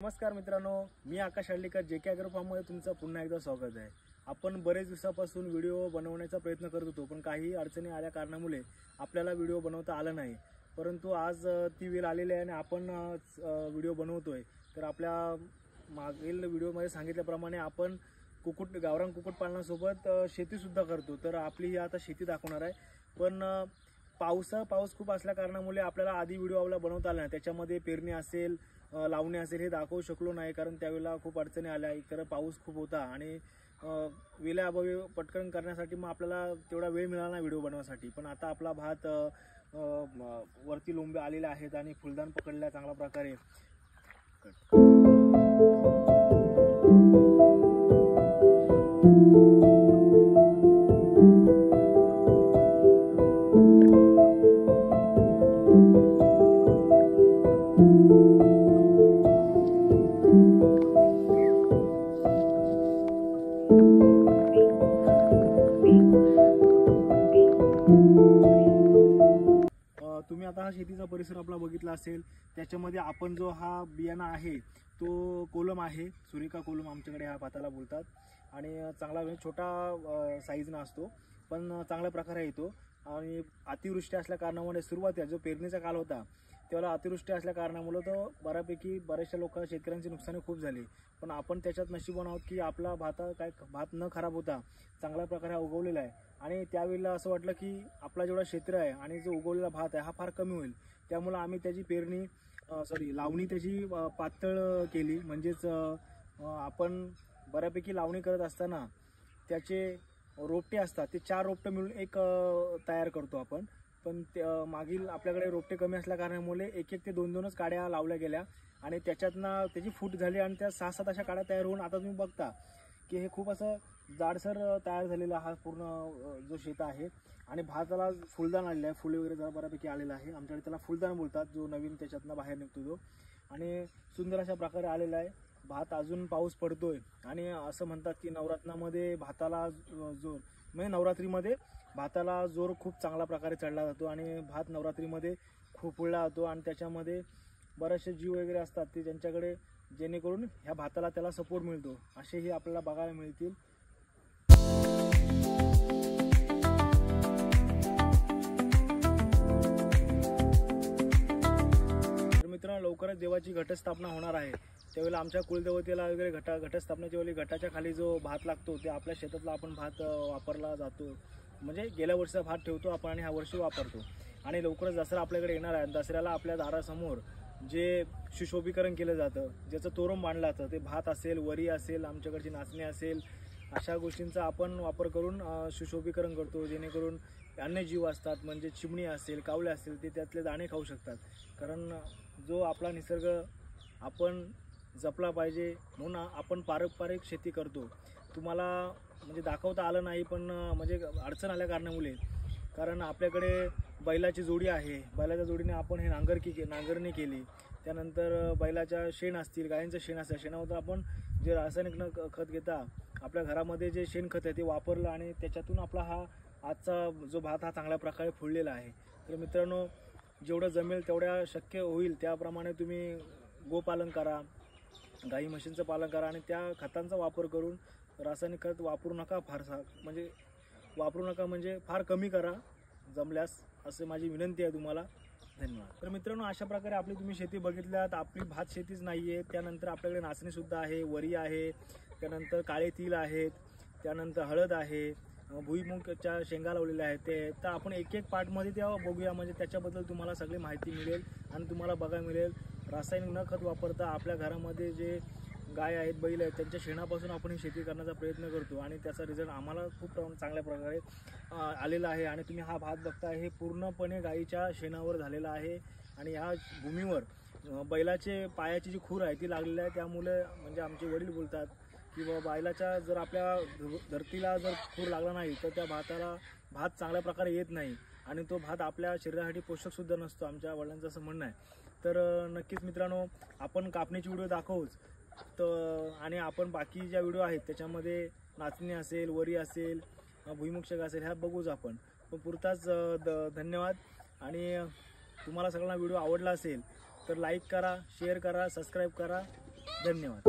नमस्कार मित्रांनो, मी आकाश हळलीकर JK agro फार्ममध्ये तुमचं पुन्हा एकदा स्वागत आहे। आपण बरेच दिवसापासून व्हिडिओ बनवण्याचा प्रयत्न करत होतो, पण काही अडचणी आल्या कारणामुळे आपल्याला व्हिडिओ बनवता आला नाही। परंतु आज ती वेळ आलेली आहे आणि आपण व्हिडिओ बनवतोय। तर आपल्या मागील व्हिडिओमध्ये सांगितल्याप्रमाणे आपण गावरान कुक्कुटपालनासोबत शेती सुद्धा करतो। तर आपली आता शेती दाखवणार आहे, पण पाऊस खूप असल्या कारणामुळे आपल्याला आधी व्हिडिओ आपला बनवता आला नाही। त्याच्यामध्ये पेरणी असेल, लावणी असेल हे दाखवू शकलो नाही, कारण त्यावेळेला खूप अडचणी आल्या। एकतर पाऊस खूप होता आणि वेळेअभावी पटकन करण्यासाठी मग आपल्याला तेवढा वेळ मिळाला नाही व्हिडिओ बनवण्यासाठी। पण आता आपला भात वरती लोंबे आलेले आहेत आणि फुलदान पकडल्या चांगल्या प्रकारे। तुम्ही आता हा शेतीचा परिसर आपला बघितला असेल, त्याच्यामध्ये आपण जो हा बियाणा आहे तो कोलम आहे, सुरेखा कोलम आमच्याकडे हा भाताला बोलतात। आणि चांगला छोटा साईजनं असतो, पण चांगल्या प्रकारे येतो। आणि अतिवृष्टी असल्या कारणामुळे सुरुवातीला जो पेरणीचा काल होता त्यावेळेला अतिवृष्टी असल्या कारणामुळे तो बऱ्याचशा शेतकऱ्यांची नुकसानी खूप झाली। पण आपण त्याच्यात नशिबवान आहोत की आपला भात न खराब होता चांगल्या प्रकारे उगवलेला आहे। आणि त्यावेळेला असं वाटलं की आपला जेवढा क्षेत्र आहे आणि जो उगवलेला भात आहे हा फार कमी होईल, त्यामुळे आम्ही त्याची लावणी त्याची पातळ केली। म्हणजेच आपण बऱ्यापैकी लावणी करत असताना त्याचे रोपटे असतात, ते 4 रोपटे मिळून एक तयार करतो आपण। पण मागील आपल्याकडे रोपटे कमी असल्या कारणामुळे एक ते 2-2च काड्या लावल्या गेल्या आणि त्याच्यातनं त्याची फूट झाली आणि त्या 6-7 अशा काड्या तयार होऊन आता तुम्ही बघता की हे खूप असं जाडसर तयार झालेला हा पूर्ण जो शेत आहे। आणि भाताला फुलदान आलेलं आहे, फुले वगैरे जरा बऱ्यापैकी आलेलं आहे। आमच्याकडे त्याला फुलदान बोलतात, जो नवीन त्याच्यातनं बाहेर निघतो तो। आणि सुंदर अशा प्रकारे आलेला आहे भात। अजून पाऊस पडतोय आणि असं म्हणतात की नवरात्रामध्ये भाताला नवरात्रीमध्ये भाताला जोर खूप चांगल्या प्रकारे चढला जातो आणि भात नवरात्रीमध्ये खूप फुलला जातो। आणि त्याच्यामध्ये बरेचसे जीव वगैरे असतात ते त्यांच्याकडे, जेणेकरून ह्या भाताला त्याला सपोर्ट मिळतो, असेही आपल्याला बघायला मिळतील। तर मित्रांनो, लवकरच देवाची घटस्थापना होणार आहे, त्यावेळेला आमच्या कुलदेवतेला वगैरे घटस्थापनेच्या वेळी घटाच्या खाली जो भात लागतो ते आपल्या शेतातला आपण भात वापरला जातो। म्हणजे गेल्या वर्षीचा भात ठेवतो आपण आणि ह्या वर्षी वापरतो। आणि लवकरच दसरा आपल्याकडे येणार आहे, दसऱ्याला आपल्या दारासमोर जे सुशोभीकरण केलं जातं, ज्याचं तोरण बांधलं जातं, ते भात असेल, वरी असेल, आमच्याकडची नाचणी असेल, अशा गोष्टींचा आपण वापर करून सुशोभीकरण करतो, जेणेकरून अन्य जीव असतात म्हणजे चिमणी असेल, कावळे असेल, ते त्यातले दाणे खाऊ शकतात। कारण जो आपला निसर्ग आपण जपला पाहिजे, म्हणून आपण पारंपरिक शेती करतो। तुम्हाला म्हणजे दाखवता आलं नाही, पण म्हणजे अडचण आल्या कारणामुळे, कारण आपल्याकडे बैलाची जोडी आहे, बैलाच्या जोडीने आपण हे नांगरणी केली। त्यानंतर बैलाच्या शेण असतील, गायींचं शेण असेल, शेणामधून आपण जे रासायनिक खत घेता आपल्या घरामध्ये जे शेणखत आहे ते वापरलं आणि त्याच्यातून आपला हा आजचा जो भात हा चांगल्या प्रकारे फुललेला आहे। तर मित्रांनो, जेवढं जमेल तेवढ्या शक्य होईल त्याप्रमाणे तुम्ही गोपालन करा, गाई म्हशींचं पालन करा आणि त्या खतांचा वापर करून, रासायनिक खत वापरू नका, म्हणजे फार कमी करा जमल्यास, असे माझी विनंती आहे तुम्हाला। धन्यवाद। तर मित्रांनो, अशा प्रकारे आपली तुम्ही शेती बघितल्यात। आपली भात शेतीच नाही आहे, त्यानंतर आपल्याकडे नाचणीसुद्धा आहे, वरी आहे, त्यानंतर काळे तीळ आहेत, त्यानंतर हळद आहे, भुईमुगाच्या शेंगा लावलेल्या आहेत। तर आपण एक पार्टमध्ये त्या बघूया, म्हणजे त्याच्याबद्दल तुम्हाला सगळी माहिती मिळेल आणि तुम्हाला बघायला मिळेल रासायनिक न खत वापरता आपल्या घरामध्ये जे गाय आहेत, बैल आहेत, त्यांच्या शेणापासून आपण ही शेती करण्याचा प्रयत्न करतो आणि त्याचा रिझल्ट आम्हाला खूप चांगल्या प्रकारे आलेला आहे। आणि तुम्ही हा भात बघता, हे पूर्णपणे गाईच्या शेणावर झालेला आहे आणि ह्या भूमीवर बैलाचे पायाची जी खूर आहे ती लागलेली आहे। त्यामुळे म्हणजे आमचे वडील बोलतात की बैलाच्या जर आपल्या धरतीला जर खूर लागला नाही तर त्या भात चांगल्या प्रकारे येत नाही आणि तो भात आपल्या शरीरासाठी पोषकसुद्धा नसतो, आमच्या वडिलांचं असं म्हणणं आहे। तर नक्कीच मित्रांनो, आपण कापणीची व्हिडिओ दाखवूच, तर आणि आपण बाकी ज्या व्हिडिओ आहेत त्याच्यामध्ये नाचणी असेल, वरी असेल, भुईमुग शेंगा असेल, ह्या बघूच आपण। पण पुरताच धन्यवाद। आणि तुम्हाला सगळ्यांना व्हिडिओ आवडला असेल तर लाईक करा, शेअर करा, सबस्क्राईब करा। धन्यवाद.